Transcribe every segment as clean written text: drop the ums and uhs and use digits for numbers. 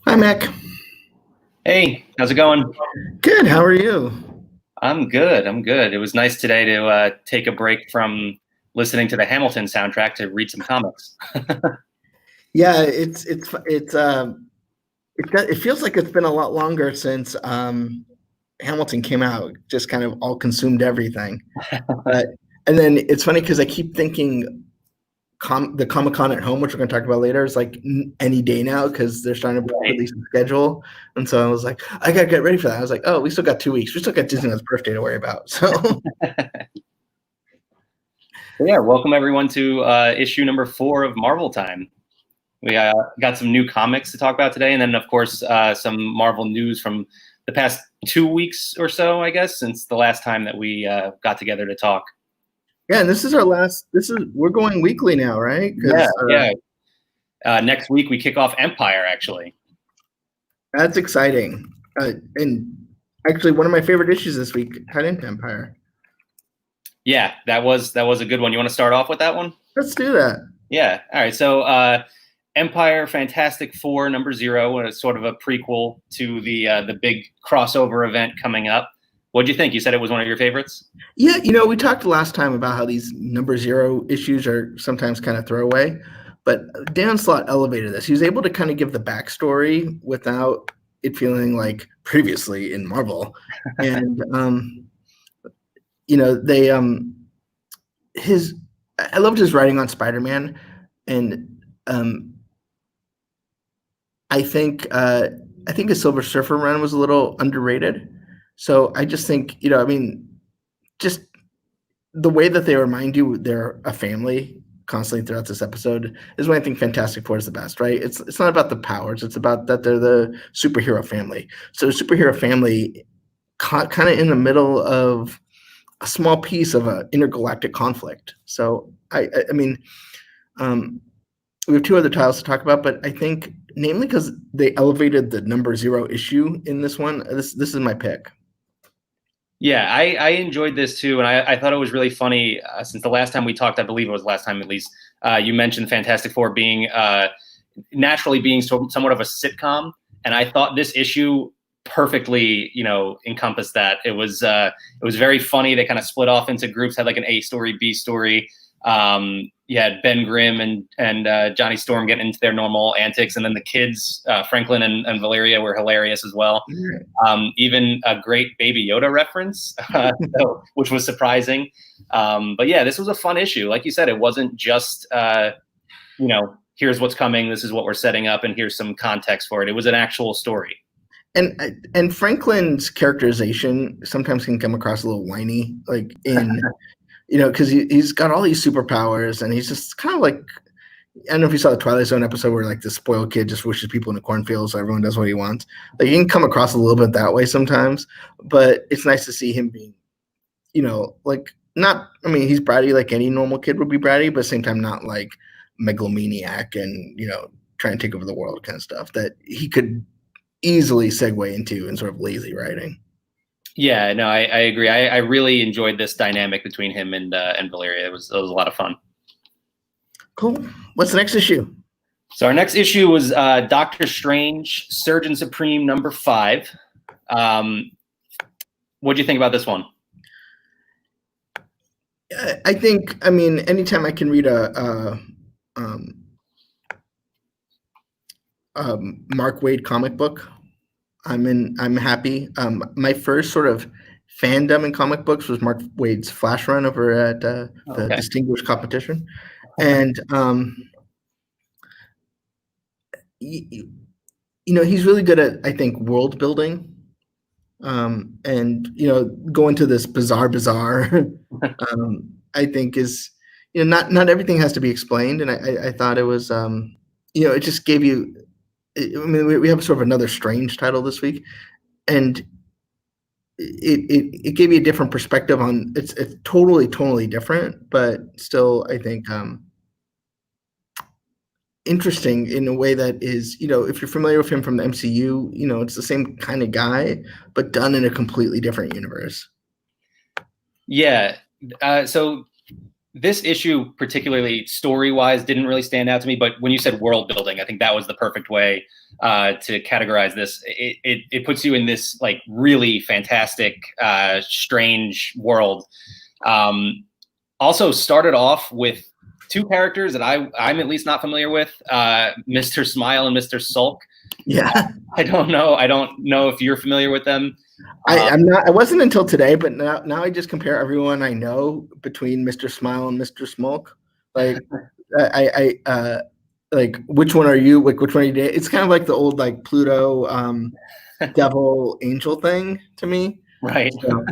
Hi, Mac. Hey, how's it going? Good. How are you? I'm good. I'm good. It was nice today to take a break from listening to the Hamilton soundtrack to read some comics. Yeah, it feels like it's been a lot longer since Hamilton came out. Just kind of all consumed everything. But and then it's funny because I keep thinking the Comic Con at home, which we're going to talk about later, is like any day now because they're starting to Right. release the schedule. And so I was like, I gotta get ready for that. I was like, oh, we still got 2 weeks. We still got Disneyland's birthday to worry about. So Yeah, welcome everyone to issue number 4 of Marvel Time. We got some new comics to talk about today, and then of course some Marvel news from the past 2 weeks or so, I guess, since the last time that we got together to talk. yeah, and this is our last. We're going weekly now, right? Yeah. Next week we kick off Empyre, actually. That's exciting. And actually, one of my favorite issues this week tied into Empyre. Yeah, that was a good one. You want to start off with that one? Let's do that. Yeah. All right. So Empyre Fantastic Four #0, and it's sort of a prequel to the big crossover event coming up. What'd you think? You said it was one of your favorites? Yeah, we talked last time about how these #0 issues are sometimes kind of throwaway, but Dan Slott elevated this. He was able to kind of give the backstory without it feeling like previously in Marvel. And they I loved his writing on Spider-Man, and I think his Silver Surfer run was a little underrated. So I just think, just the way that they remind you they're a family constantly throughout this episode is when I think Fantastic Four is the best, right? It's not about the powers. It's about that they're the superhero family. So the superhero family kind of in the middle of a small piece of an intergalactic conflict. So I mean, we have 2 other titles to talk about, but I think namely because they elevated the #0 issue in this one. This is my pick. Yeah, I enjoyed this too, and I thought it was really funny. Since the last time we talked, I believe it was last time at least, you mentioned Fantastic Four being naturally being somewhat of a sitcom, and I thought this issue perfectly, encompassed that. It was very funny. They kind of split off into groups, had like an A story, B story. You had Ben Grimm and Johnny Storm getting into their normal antics, and then the kids, Franklin and Valeria, were hilarious as well. Even a great Baby Yoda reference, which was surprising. But yeah, this was a fun issue. Like you said, it wasn't just here's what's coming, this is what we're setting up, and here's some context for it. It was an actual story. And Franklin's characterization sometimes can come across a little whiny, like in because he's got all these superpowers, and he's just kind of like, I don't know if you saw the Twilight Zone episode where like the spoiled kid just wishes people in the cornfield so everyone does what he wants. Like, he can come across a little bit that way sometimes, but it's nice to see him being, like, not, I mean, he's bratty like any normal kid would be bratty, but at the same time not like megalomaniac and, trying to take over the world kind of stuff that he could easily segue into in sort of lazy writing. Yeah, no, I agree. I really enjoyed this dynamic between him and Valeria. It was a lot of fun. Cool. What's the next issue? So our next issue was Doctor Strange, Surgeon Supreme #5. What do you think about this one? I think, anytime I can read a Mark Waid comic book, I'm happy. My first sort of fandom in comic books was Mark Waid's Flash run over at the Distinguished Competition, and he's really good at, I think, world building, and going to this bizarre. I think is not everything has to be explained, and I thought it was it just gave you. I mean, we have sort of another Strange title this week, and it gave you a different perspective on it's totally different, but still, I think, interesting in a way that is, if you're familiar with him from the MCU, it's the same kind of guy, but done in a completely different universe. Yeah. So this issue, particularly story-wise, didn't really stand out to me. But when you said world building, I think that was the perfect way to categorize this. It puts you in this like really fantastic, strange world. Also started off with two characters that I'm at least not familiar with, Mr. Smile and Mr. Sulk. Yeah. I don't know if you're familiar with them. I'm not. I wasn't until today, but now I just compare everyone I know between Mr. Smile and Mr. Smulk. Like, like which one are you? Like, which one are you? It's kind of like the old like Pluto, devil, angel thing to me. Right. So,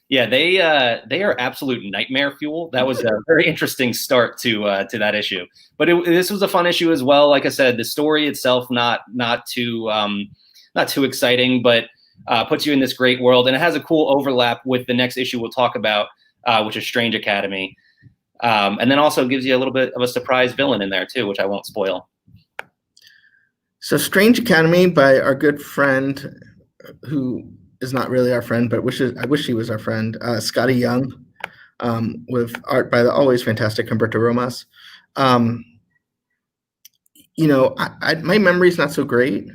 yeah, they are absolute nightmare fuel. That was a very interesting start to that issue. But this was a fun issue as well. Like I said, the story itself not too exciting, but puts you in this great world, and it has a cool overlap with the next issue we'll talk about, which is Strange Academy, and then also gives you a little bit of a surprise villain in there too, which I won't spoil. So Strange Academy by our good friend, who is not really our friend, but I wish he was our friend, Scotty Young, with art by the always fantastic Humberto Romas. My memory's not so great,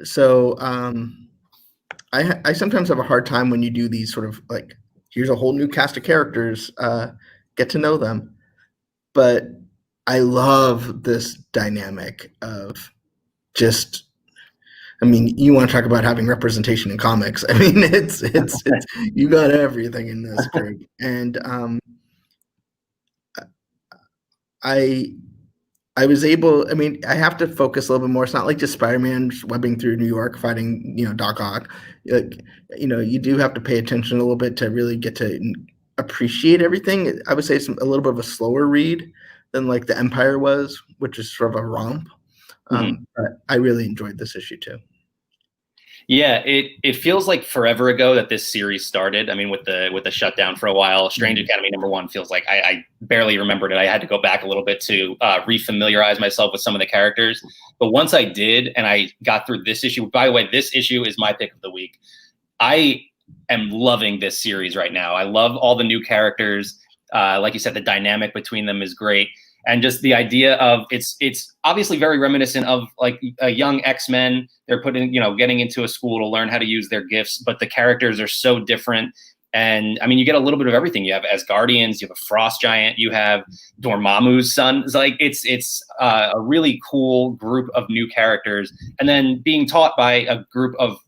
so I sometimes have a hard time when you do these sort of like, here's a whole new cast of characters, get to know them. But I love this dynamic of just, I mean, you want to talk about having representation in comics. I mean, it's you got everything in this group. And I was able, I mean, I have to focus a little bit more. It's not like just Spider-Man webbing through New York fighting, Doc Ock. Like, you do have to pay attention a little bit to really get to appreciate everything. I would say it's a little bit of a slower read than like the Empyre was, which is sort of a romp. But I really enjoyed this issue too. Yeah, it feels like forever ago that this series started. I mean, with the shutdown for a while, Strange Academy #1 feels like I barely remembered it. I had to go back a little bit to refamiliarize myself with some of the characters. But once I did, and I got through this issue. By the way, this issue is my pick of the week. I am loving this series right now. I love all the new characters. Like you said, the dynamic between them is great. And just the idea of it's obviously very reminiscent of like a young X-Men. They're getting into a school to learn how to use their gifts, but the characters are so different. And I mean, you get a little bit of everything. You have Asgardians, you have a Frost Giant, you have Dormammu's son. It's like it's a really cool group of new characters, and then being taught by a group of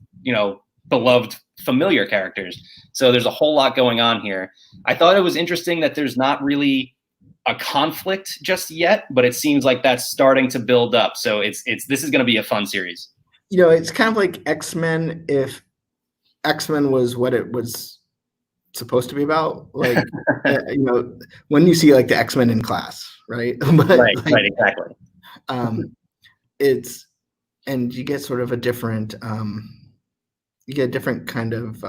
beloved familiar characters. So there's a whole lot going on here. I thought it was interesting that there's not really a conflict just yet, but it seems like that's starting to build up. So this is going to be a fun series. It's kind of like X-Men if X-Men was what it was supposed to be about. Like, when you see like the X-Men in class, right? But, right, exactly. And you get sort of a different, kind of,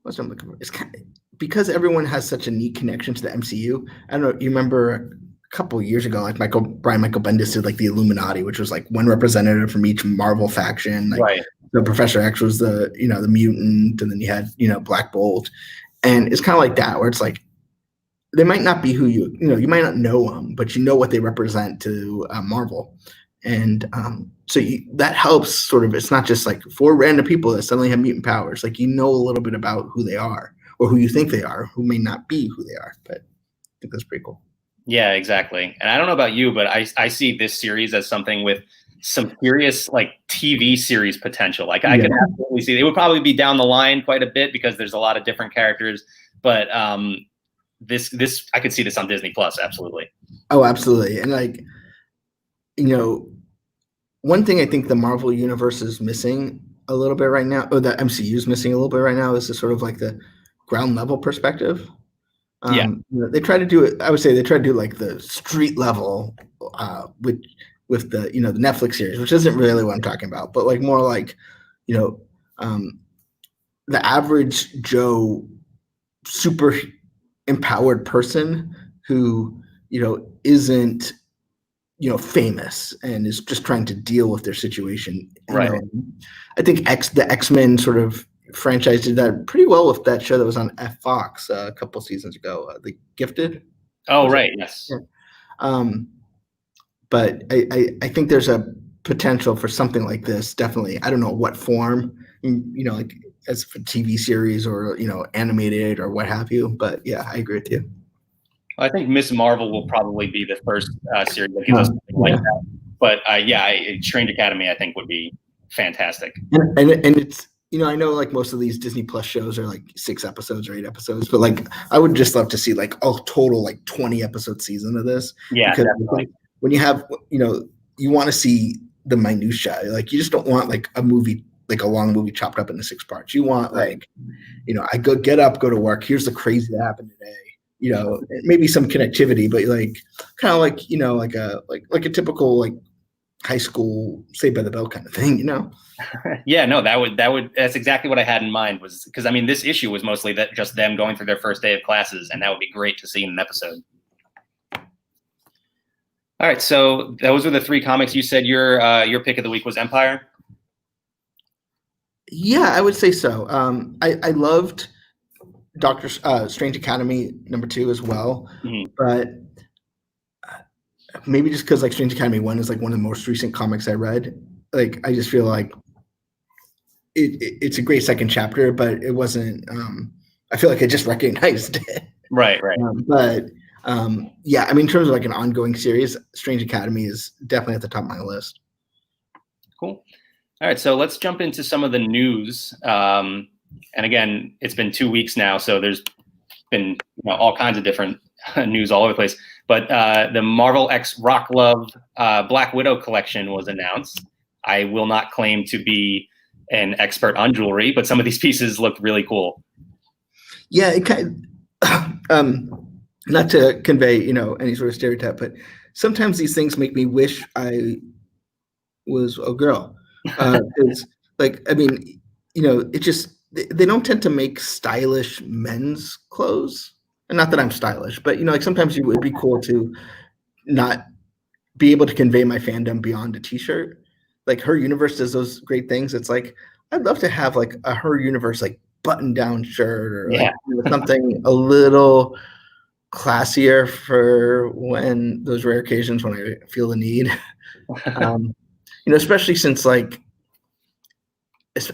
what's I'm looking for? It's kind of, because everyone has such a neat connection to the MCU. I don't know. You remember a couple years ago, like Brian Michael Bendis did like the Illuminati, which was like one representative from each Marvel faction. Like, right. The Professor X was the mutant, and then you had Black Bolt, and it's kind of like that, where it's like they might not be who you might not know them, but you know what they represent to Marvel, and so that helps sort of. It's not just like 4 random people that suddenly have mutant powers. Like, a little bit about who they are, or who you think they are, who may not be who they are. But I think that's pretty cool. Yeah, exactly. And I don't know about you, but I see this series as something with some serious like TV series potential. Like I could absolutely see it would probably be down the line quite a bit because there's a lot of different characters. But this I could see this on Disney Plus. Absolutely. Oh, absolutely. And like, one thing I think the Marvel universe is missing a little bit right now, or the MCU is missing a little bit right now, is this sort of like the ground level perspective. They try to do it. I would say they try to do like the street level with the the Netflix series, which isn't really what I'm talking about, but like more like the average Joe super empowered person who isn't famous and is just trying to deal with their situation. Right. I think the X-Men sort of franchise did that pretty well with that show that was on Fox a couple seasons ago, The Gifted. Oh, right. Yes. Yeah. But I think there's a potential for something like this. Definitely. I don't know what form, like as a TV series or, animated or what have you. But yeah, I agree with you. I think Miss Marvel will probably be the first series that gives us something like that. But Strange Academy, I think, would be fantastic. And it's, I know like most of these Disney Plus shows are like 6 episodes or 8 episodes, but like I would just love to see like a total like 20 episode season of this. Yeah, because definitely. when you have, you want to see the minutia. Like you just don't want like a movie, like a long movie chopped up into 6 parts. You want like, I go to work. Here's the crazy that happened today. Maybe some connectivity, but like kind of like, like a typical like high school Saved by the Bell kind of thing, Yeah, no, that's exactly what I had in mind, was because this issue was mostly that just them going through their first day of classes, and that would be great to see in an episode. All right, so those were the 3 comics. You said your pick of the week was Empyre? Yeah, I would say so. I loved Doctor Strange Academy #2 as well, but maybe just because like Strange Academy 1 is like one of the most recent comics I read. Like I just feel like it's a great second chapter, but it wasn't. I feel like I just recognized it. Right. Yeah, in terms of like an ongoing series, Strange Academy is definitely at the top of my list. Cool. All right, so let's jump into some of the news. And again, it's been 2 weeks now, so there's been all kinds of different news all over the place. But the Marvel X RockLove Black Widow collection was announced. I will not claim to be an expert on jewelry, but some of these pieces look really cool. Yeah, it kind of, not to convey any sort of stereotype, but sometimes these things make me wish I was a girl. It's like it just. They don't tend to make stylish men's clothes. And not that I'm stylish, but like sometimes it would be cool to not be able to convey my fandom beyond a t-shirt. Like Her Universe does those great things. It's like I'd love to have like a Her Universe like button-down shirt or like something a little classier for when those rare occasions when I feel the need. Especially since like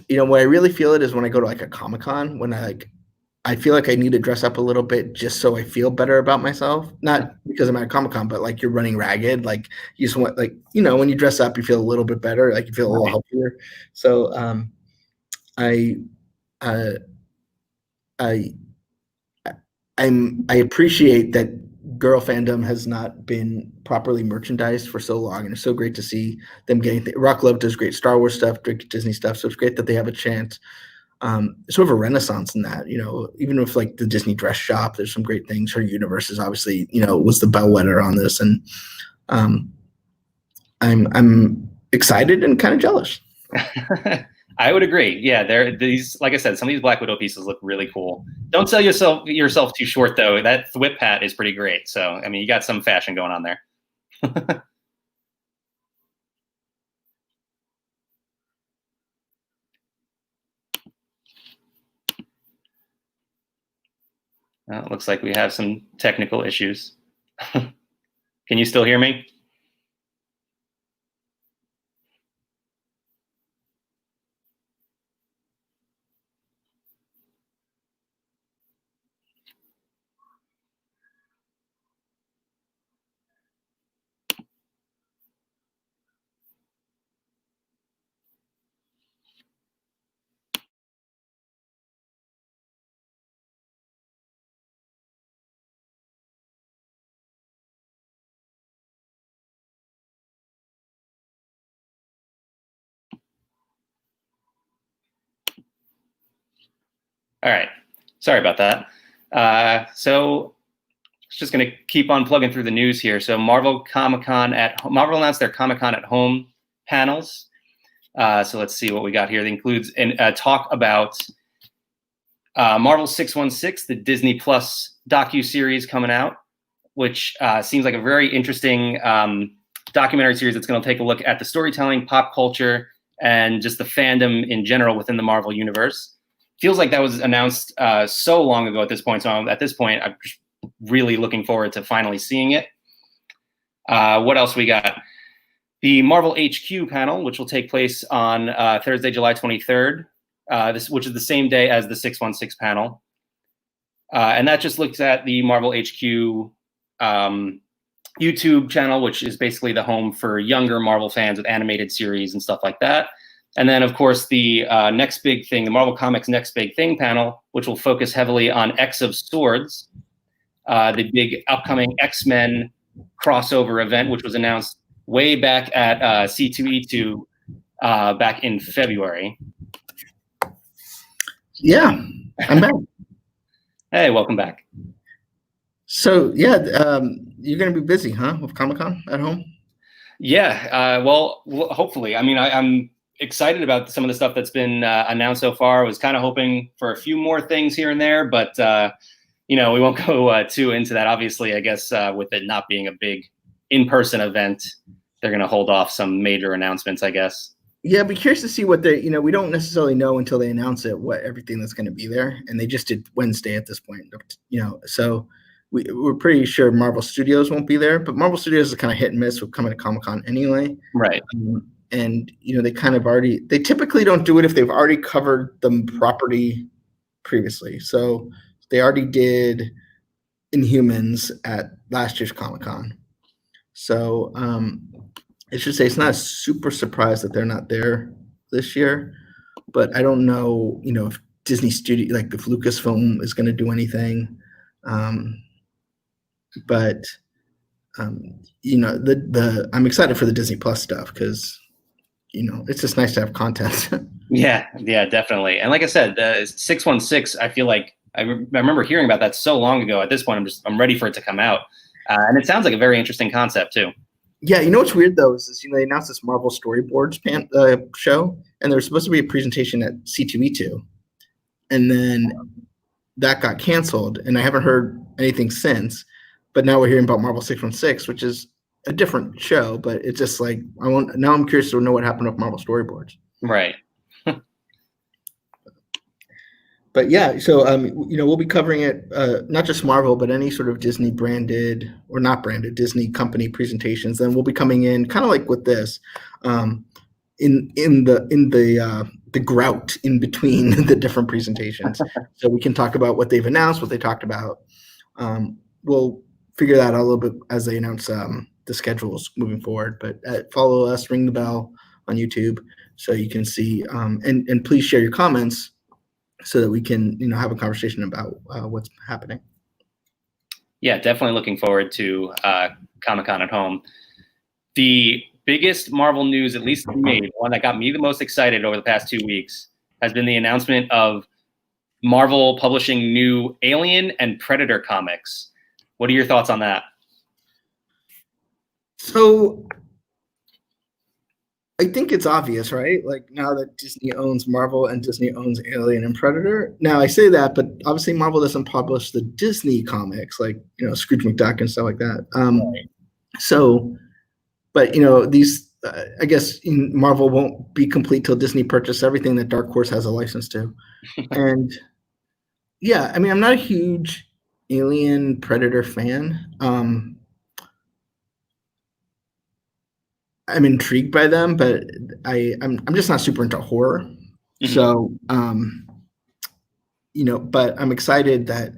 where I really feel it is when I go to like a Comic-Con, when I feel like I need to dress up a little bit just so I feel better about myself. Not because I'm at a Comic-Con, but like you're running ragged. Like you just want when you dress up, you feel a little bit better. Like you feel a little healthier. So I appreciate that girl fandom has not been properly merchandised for so long, and it's so great to see them getting RockLove does great Star Wars stuff, Disney stuff, so it's great that they have a chance. Sort of a renaissance in that, even with like the Disney dress shop, there's some great things. Her Universe is obviously, was the bellwether on this, and I'm excited and kind of jealous. I would agree. Yeah, these, like I said, some of these Black Widow pieces look really cool. Don't sell yourself too short, though. That whip hat is pretty great. So, you got some fashion going on there. It looks like we have some technical issues. Can you still hear me? All right. Sorry about that. So just going to keep on plugging through the news here. So Marvel announced their Comic-Con at Home panels. So let's see what we got here. That includes a talk about Marvel 616, the Disney Plus docu-series coming out, which seems like a very interesting documentary series that's going to take a look at the storytelling, pop culture, and just the fandom in general within the Marvel universe. feels like that was announced so long ago at this point. So at this point, I'm just really looking forward to finally seeing it. What else we got? The Marvel HQ panel, which will take place on Thursday, July 23rd, which is the same day as the 616 panel. And that just looks at the Marvel HQ YouTube channel, which is basically the home for younger Marvel fans with animated series and stuff like that. And then, of course, the next big thing, the Marvel Comics Next Big Thing panel, which will focus heavily on X of Swords, the big upcoming X-Men crossover event, which was announced way back at C2E2 back in February. Yeah, I'm back. Hey, welcome back. So yeah, you're gonna be busy, huh, with Comic-Con at home? Yeah, well, hopefully. I mean, I'm excited about some of the stuff that's been announced so far. I was kind of hoping for a few more things here and there, but we won't go too into that. Obviously, I guess with it not being a big in-person event, they're going to hold off some major announcements, I guess. Yeah, I'd be curious to see what they, we don't necessarily know until they announce it, what everything that's going to be there. And they just did Wednesday at this point, so we're pretty sure Marvel Studios won't be there, but Marvel Studios is kind of hit and miss with coming to Comic-Con anyway. Right. And, they typically don't do it if they've already covered the property previously. So they already did Inhumans at last year's Comic-Con. So I should say it's not a super surprise that they're not there this year, but I don't know, if Disney Studio, like if Lucasfilm is going to do anything. But I'm excited for the Disney Plus stuff because, it's just nice to have content. Yeah, definitely. And like I said, 616, I feel like I remember hearing about that so long ago. At this point, I'm ready for it to come out. And it sounds like a very interesting concept too. Yeah, what's weird though is they announced this Marvel Storyboards show, and there was supposed to be a presentation at C2E2, and then that got canceled, and I haven't heard anything since. But now we're hearing about Marvel 616, which is a different show, but it's just like now I'm curious to know what happened with Marvel Storyboards. Right. But yeah, so we'll be covering it, not just Marvel, but any sort of Disney branded or not branded Disney company presentations. Then we'll be coming in kind of like with this, in the grout in between the different presentations, so we can talk about what they've announced, what they talked about. We'll figure that out a little bit as they announce the schedules moving forward. But follow us, ring the bell on YouTube, so you can see, and please share your comments, so that we can, have a conversation about what's happening. Yeah, definitely looking forward to Comic-Con at home. The biggest Marvel news, at least for me, the one that got me the most excited over the past 2 weeks, has been the announcement of Marvel publishing new Alien and Predator comics. What are your thoughts on that? So I think it's obvious, right? Like now that Disney owns Marvel and Disney owns Alien and Predator. Now I say that, but obviously Marvel doesn't publish the Disney comics like, Scrooge McDuck and stuff like that. So, but these, I guess Marvel won't be complete till Disney purchases everything that Dark Horse has a license to. And yeah, I mean, I'm not a huge Alien Predator fan. I'm intrigued by them, but I'm just not super into horror. Mm-hmm. So, but I'm excited that,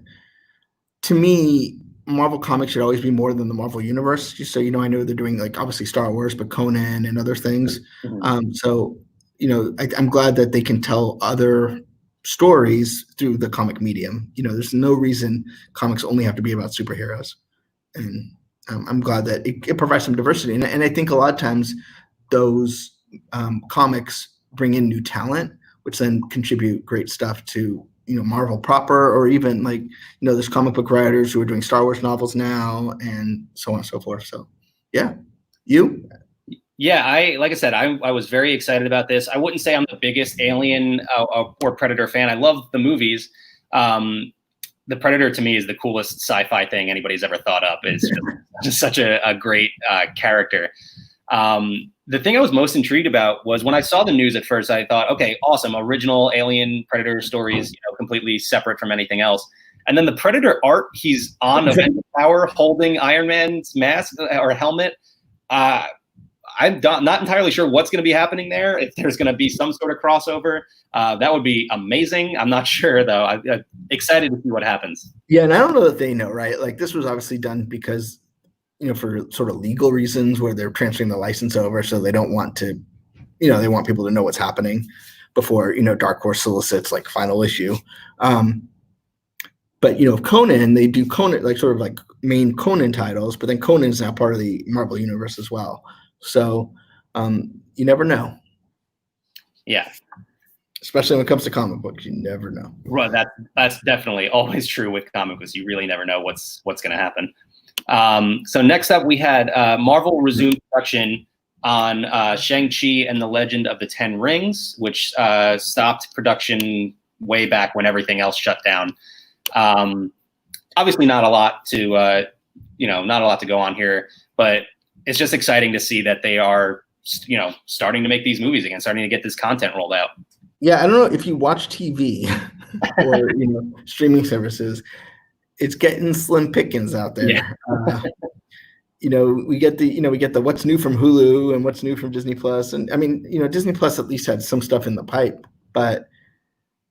to me, Marvel Comics should always be more than the Marvel Universe. Just so I know they're doing like obviously Star Wars, but Conan and other things. Mm-hmm. So, I'm glad that they can tell other stories through the comic medium. There's no reason comics only have to be about superheroes, and I'm glad that it provides some diversity. And I think a lot of times those comics bring in new talent, which then contribute great stuff to, Marvel proper, or even like, there's comic book writers who are doing Star Wars novels now and so on and so forth. So, yeah. You? Yeah, like I said, I was very excited about this. I wouldn't say I'm the biggest Alien or Predator fan. I love the movies. The Predator to me is the coolest sci-fi thing anybody's ever thought up. It's just such a great character. The thing I was most intrigued about was when I saw the news at first, I thought, okay, awesome, original Alien Predator stories, completely separate from anything else. And then the Predator art, he's on Avenger Tower holding Iron Man's mask or helmet. I'm not entirely sure what's going to be happening there. If there's going to be some sort of crossover, that would be amazing. I'm not sure, though. I'm excited to see what happens. Yeah, and I don't know that they know, right? Like, this was obviously done because, for sort of legal reasons where they're transferring the license over, so they don't want to, they want people to know what's happening before, Dark Horse solicits like final issue. But Conan, they do Conan, like sort of like main Conan titles, but then Conan is now part of the Marvel universe as well. So you never know. Yeah. Especially when it comes to comic books, you never know. Right. That's definitely always true with comic books. You really never know what's going to happen. So next up, we had Marvel resumed production on Shang-Chi and the Legend of the Ten Rings, which stopped production way back when everything else shut down. Obviously, not a lot to not a lot to go on here, but it's just exciting to see that they are starting to make these movies again, starting to get this content rolled out. Yeah, I don't know if you watch TV or streaming services, it's getting slim pickings out there. Yeah. We get the what's new from Hulu and what's new from Disney Plus, and I mean, Disney Plus at least had some stuff in the pipe, but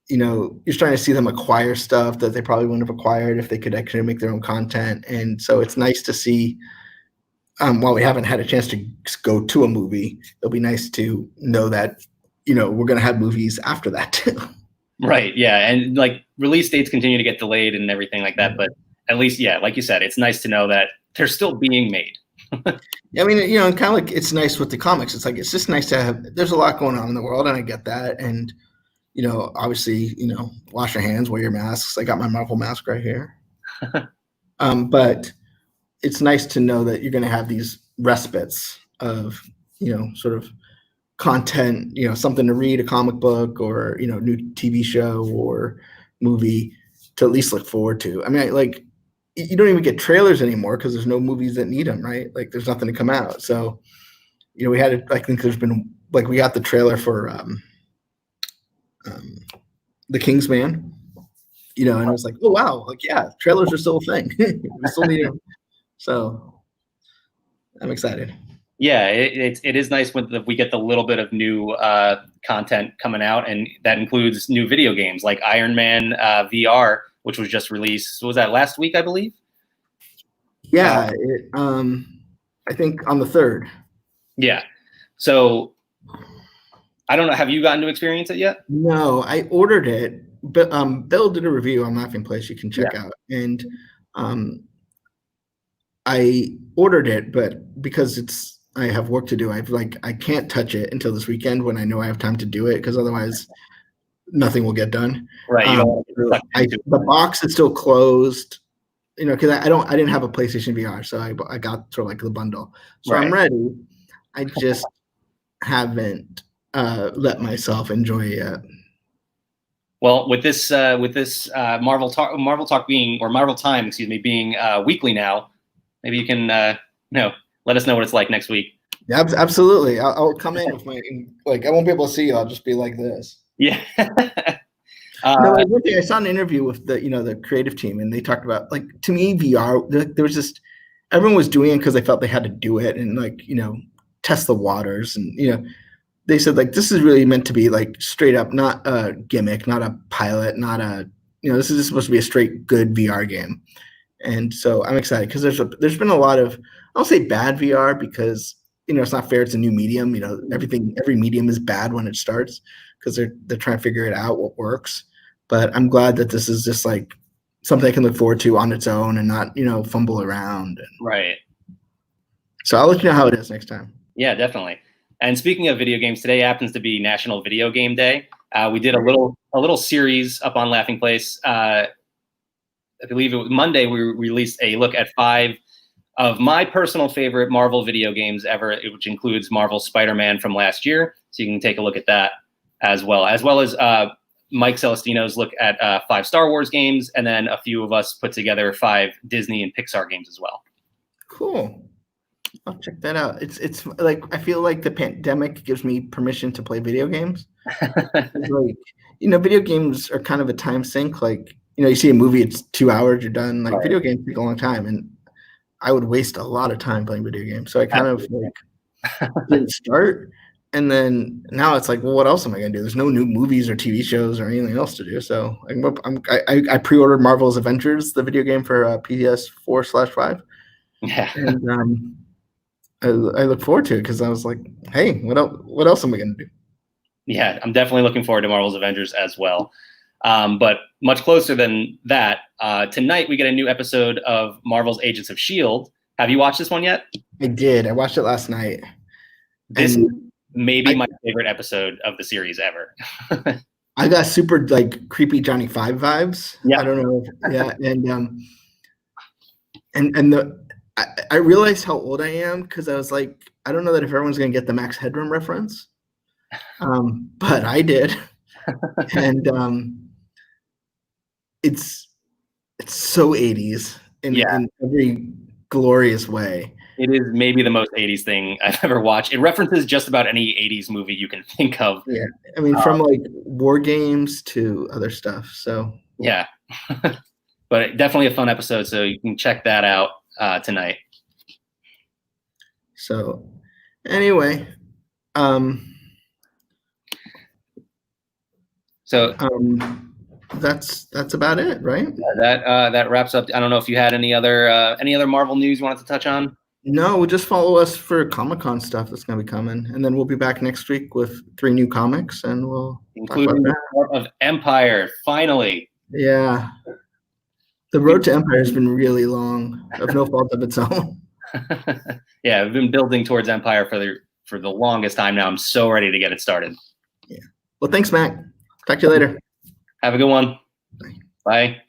you're starting to see them acquire stuff that they probably wouldn't have acquired if they could actually make their own content, and so it's nice to see. While we haven't had a chance to go to a movie, it'll be nice to know that we're going to have movies after that too. Right. Yeah. And like release dates continue to get delayed and everything like that. But at least, yeah, like you said, it's nice to know that they're still being made. Yeah, I mean, kind of like it's nice with the comics. It's like, it's just nice to have, there's a lot going on in the world and I get that. And, obviously, wash your hands, wear your masks. I got my Marvel mask right here. But it's nice to know that you're going to have these respites of, sort of content, something to read, a comic book or, new TV show or movie to at least look forward to. I mean, like, you don't even get trailers anymore because there's no movies that need them, right? Like, there's nothing to come out. So, we had it, I think there's been, like, we got the trailer for The Kingsman, and it was like, oh, wow, like, yeah, trailers are still a thing. We still need them. So I'm excied. Yeah, it is nice when we get the little bit of new content coming out, and that includes new video games like Iron Man VR, which was just released. Was that last week, I believe? Yeah, I think on the 3rd. Yeah. So I don't know. Have you gotten to experience it yet? No, I ordered it, but Bill did a review on Laughing Place you can check out, and I ordered it, but because I have work to do, I can't touch it until this weekend when I know I have time to do it, because otherwise nothing will get done. Right. The box is still closed, because I didn't have a PlayStation VR, so I got sort of like the bundle. So right. I'm ready. I just haven't let myself enjoy it yet. Well, with this Marvel Talk being, or Marvel Time, excuse me, being weekly now, maybe you can let us know what it's like next week. Yeah, absolutely. I'll come in with my, like, I won't be able to see you. I'll just be like this. Yeah. One thing, I saw an interview with the creative team, and they talked about, like, to me, VR, there was just, everyone was doing it because they felt they had to do it and, like, test the waters. And, they said, like, this is really meant to be, like, straight up, not a gimmick, not a pilot, not a, this is just supposed to be a straight good VR game. And so I'm excited because there's been a lot of, I don't say bad VR because, it's not fair. It's a new medium. Every medium is bad when it starts because they're trying to figure it out what works. But I'm glad that this is just like something I can look forward to on its own and not, fumble around. Right. So I'll let you know how it is next time. Yeah, definitely. And speaking of video games, today happens to be National Video Game Day. We did a little series up on Laughing Place. I believe it was Monday. We released a look at 5 of my personal favorite Marvel video games ever, which includes Marvel Spider-Man from last year. So you can take a look at that as well as Mike Celestino's look at 5 Star Wars games, and then a few of us put together 5 Disney and Pixar games as well. Cool. I'll check that out. It's like I feel like the pandemic gives me permission to play video games. Like, video games are kind of a time sink. Like, you see a movie, it's 2 hours, you're done. Like, Right. video games take a long time, and I would waste a lot of time playing video games. So I kind of like didn't start. And then now it's like, well, what else am I gonna do? There's no new movies or TV shows or anything else to do. So I pre-ordered Marvel's Avengers, the video game for PS4/5, Yeah. and I look forward to it because I was like, hey, what else am I gonna do? Yeah, I'm definitely looking forward to Marvel's Avengers as well. But much closer than that, tonight we get a new episode of Marvel's Agents of S.H.I.E.L.D. Have you watched this one yet? I did. I watched it last night. This is maybe my favorite episode of the series ever. I got super like creepy Johnny Five vibes. Yeah. I don't know. Yeah, I realized how old I am because I was like, I don't know that if everyone's gonna get the Max Headroom reference, but I did, and it's so 80s in every glorious way. It is maybe the most 80s thing I've ever watched. It references just about any 80s movie you can think of. Yeah, I mean, from like war games to other stuff. So yeah, but definitely a fun episode. So you can check that out tonight. So anyway, that's about it, right? Yeah, that wraps up. I don't know if you had any other Marvel news you wanted to touch on. No, just follow us for Comic-Con stuff that's going to be coming. And then we'll be back next week with 3 new comics, and we'll including the part of Empyre, finally. Yeah. The road to Empyre has been really long, of no fault of its own. Yeah, I've been building towards Empyre for the longest time now. I'm so ready to get it started. Yeah. Well, thanks, Mac. Talk to you later. Have a good one. Bye.